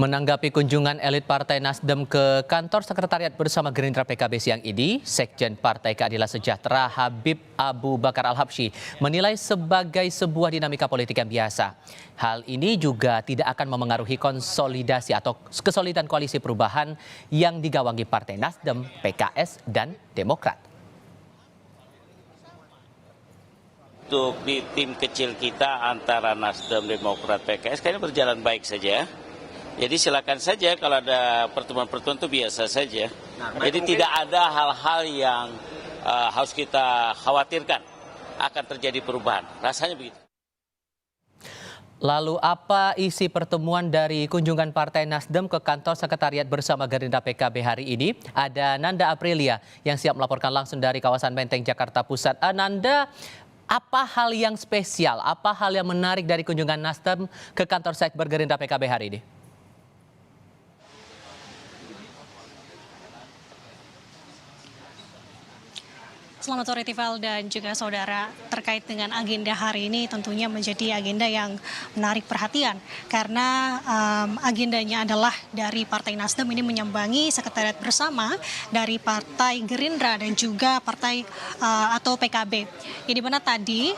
Menanggapi kunjungan elit Partai Nasdem ke kantor sekretariat bersama Gerindra PKB siang ini, Sekjen Partai Keadilan Sejahtera Habib Abu Bakar Al-Habsyi menilai sebagai sebuah dinamika politik yang biasa. Hal ini juga tidak akan memengaruhi konsolidasi atau kesolidan koalisi perubahan yang digawangi Partai Nasdem, PKS, dan Demokrat. Untuk di tim kecil kita antara Nasdem, Demokrat, PKS kayaknya berjalan baik saja. Jadi silakan saja kalau ada pertemuan-pertemuan itu biasa saja. Jadi tidak ada hal-hal yang harus kita khawatirkan akan terjadi perubahan. Rasanya begitu. Lalu apa isi pertemuan dari kunjungan Partai Nasdem ke kantor sekretariat bersama Gerindra PKB hari ini? Ada Nanda Aprilia yang siap melaporkan langsung dari kawasan Menteng, Jakarta Pusat. Nanda, apa hal yang spesial, apa hal yang menarik dari kunjungan Nasdem ke kantor Sekber Gerindra PKB hari ini? Selamat sore Tifal dan juga saudara. Terkait dengan agenda hari ini tentunya menjadi agenda yang menarik perhatian karena agendanya adalah dari Partai Nasdem ini menyambangi sekretariat bersama dari Partai Gerindra dan juga Partai atau PKB. Yang dimana tadi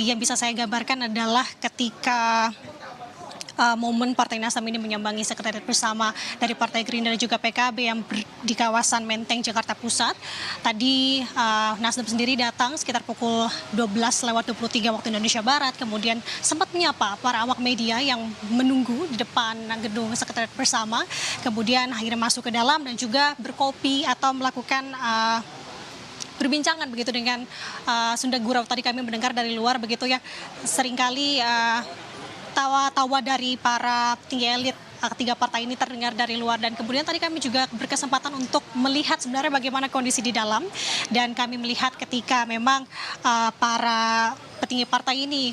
yang bisa saya gambarkan adalah ketika momen Partai Nasdem ini menyambangi sekretariat bersama dari Partai Gerindra dan juga PKB yang di kawasan Menteng, Jakarta Pusat. Tadi Nasdem sendiri datang sekitar pukul 12:23 waktu Indonesia Barat, kemudian sempat menyapa para awak media yang menunggu di depan gedung sekretariat bersama, kemudian akhirnya masuk ke dalam dan juga berkopi atau melakukan berbincangan begitu dengan Sunda Gurau. Tadi kami mendengar dari luar begitu ya, seringkali tawa-tawa dari para petinggi elit ketiga partai ini terdengar dari luar, dan kemudian tadi kami juga berkesempatan untuk melihat sebenarnya bagaimana kondisi di dalam, dan kami melihat ketika memang para petinggi partai ini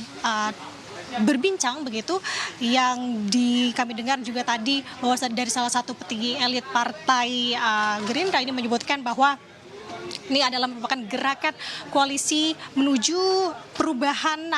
berbincang begitu, yang kami dengar juga tadi bahwa dari salah satu petinggi elit partai Gerindra ini menyebutkan bahwa ini adalah merupakan gerakan koalisi menuju perubahan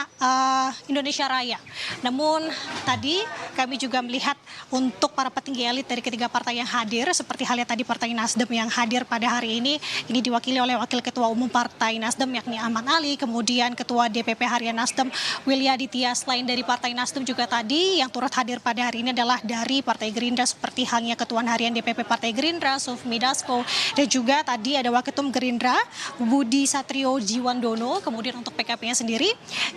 Indonesia Raya. Namun tadi kami juga melihat untuk para petinggi elit dari ketiga partai yang hadir, seperti halnya tadi Partai Nasdem yang hadir pada hari ini diwakili oleh Wakil Ketua Umum Partai Nasdem yakni Ahmad Ali, kemudian Ketua DPP Harian Nasdem Willy Aditya. Selain dari Partai Nasdem juga tadi yang turut hadir pada hari ini adalah dari Partai Gerindra seperti halnya Ketua Harian DPP Partai Gerindra Sufmi Dasko, dan juga tadi ada Waketum Gerindra Budi Satrio Jiwandono. Kemudian untuk PKP-nya sendiri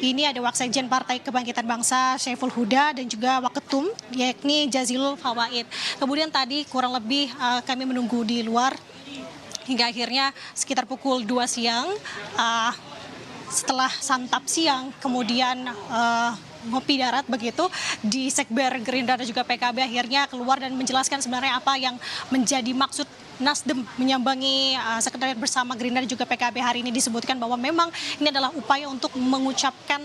ini ada Waksekjen Partai Kebangkitan Bangsa Syaiful Huda dan juga Waketum yakni Jazilul Fawaid. Kemudian tadi kurang lebih kami menunggu di luar hingga akhirnya sekitar pukul 2 siang setelah santap siang kemudian ngopi darat begitu di Sekber Gerindra dan juga PKB akhirnya keluar dan menjelaskan sebenarnya apa yang menjadi maksud Nasdem menyambangi sekretariat bersama Gerindra dan juga PKB hari ini. Disebutkan bahwa memang ini adalah upaya untuk mengucapkan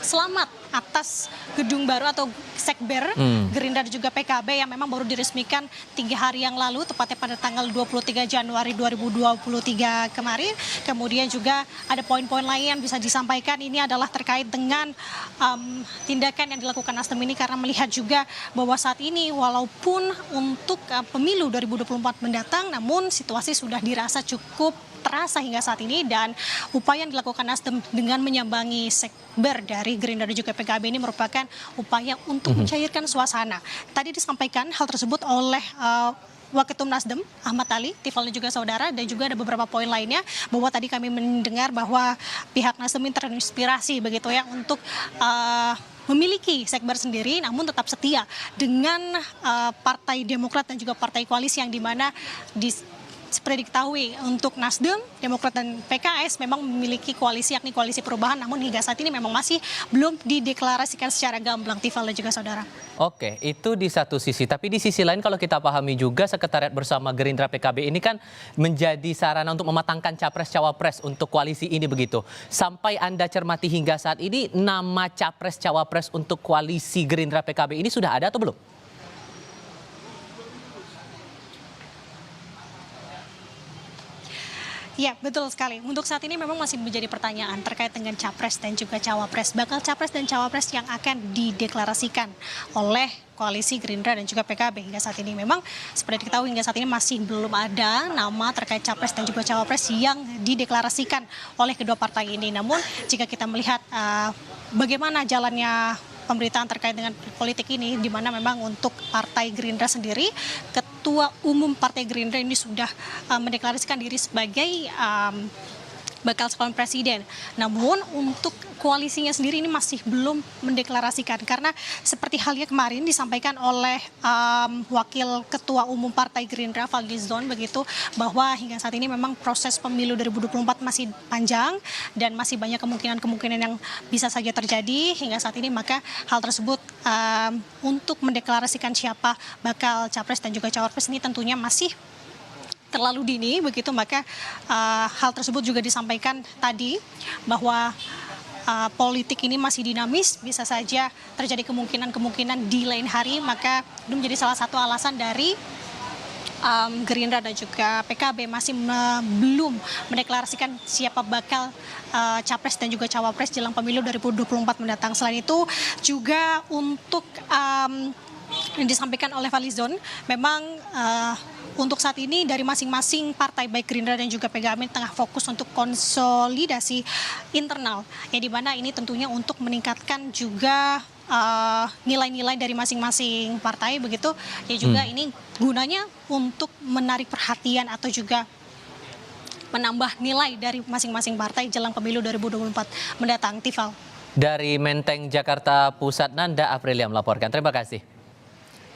selamat atas gedung baru atau Sekber Gerindra dan juga PKB yang memang baru diresmikan 3 hari yang lalu, tepatnya pada tanggal 23 Januari 2023 kemarin. Kemudian juga ada poin-poin lain yang bisa disampaikan, ini adalah terkait dengan tindakan yang dilakukan Nasdem ini karena melihat juga bahwa saat ini walaupun untuk pemilu 2024 mendatang, namun situasi sudah dirasa cukup terasa hingga saat ini, dan upaya yang dilakukan Nasdem dengan menyambangi Sekber dari Gerindra dan juga PKB ini merupakan upaya untuk mencairkan suasana. Tadi disampaikan hal tersebut oleh Waketum Nasdem Ahmad Ali, Tifal dan juga saudara, dan juga ada beberapa poin lainnya bahwa tadi kami mendengar bahwa pihak Nasdem ini terinspirasi begitu ya untuk memiliki Sekber sendiri, namun tetap setia dengan Partai Demokrat dan juga Partai Koalisi yang dimana seperti diketahui untuk Nasdem, Demokrat dan PKS memang memiliki koalisi yakni koalisi perubahan, namun hingga saat ini memang masih belum dideklarasikan secara gamblang, Tifal dan juga saudara. Oke, itu di satu sisi. Tapi di sisi lain kalau kita pahami juga sekretariat bersama Gerindra PKB ini kan menjadi sarana untuk mematangkan capres-cawapres untuk koalisi ini begitu. Sampai Anda cermati hingga saat ini nama capres-cawapres untuk koalisi Gerindra PKB ini sudah ada atau belum? Ya, betul sekali. Untuk saat ini memang masih menjadi pertanyaan terkait dengan capres dan juga cawapres. Bakal capres dan cawapres yang akan dideklarasikan oleh koalisi Gerindra dan juga PKB hingga saat ini. Memang seperti diketahui hingga saat ini masih belum ada nama terkait capres dan juga cawapres yang dideklarasikan oleh kedua partai ini. Namun jika kita melihat bagaimana jalannya pemberitaan terkait dengan politik ini, di mana memang untuk Partai Gerindra sendiri, Ketua Umum Partai Gerindra ini sudah mendeklarasikan diri sebagai bakal calon presiden. Namun untuk koalisinya sendiri ini masih belum mendeklarasikan, karena seperti halnya kemarin disampaikan oleh Wakil Ketua Umum Partai Gerindra Fadlizon begitu, bahwa hingga saat ini memang proses pemilu 2024 masih panjang dan masih banyak kemungkinan-kemungkinan yang bisa saja terjadi hingga saat ini. Maka hal tersebut untuk mendeklarasikan siapa bakal capres dan juga cawapres ini tentunya masih terlalu dini begitu. Maka hal tersebut juga disampaikan tadi bahwa politik ini masih dinamis, bisa saja terjadi kemungkinan-kemungkinan di lain hari. Maka itu menjadi salah satu alasan dari Gerindra dan juga PKB masih belum mendeklarasikan siapa bakal capres dan juga cawapres jelang pemilu 2024 mendatang. Selain itu juga untuk yang disampaikan oleh Fadlizon, memang untuk saat ini dari masing-masing partai baik Gerindra dan juga PKB tengah fokus untuk konsolidasi internal, ya di mana ini tentunya untuk meningkatkan juga nilai-nilai dari masing-masing partai begitu, ya juga ini gunanya untuk menarik perhatian atau juga menambah nilai dari masing-masing partai jelang pemilu 2024 mendatang. Tifal. Dari Menteng, Jakarta Pusat, Nanda Aprilia melaporkan. Terima kasih.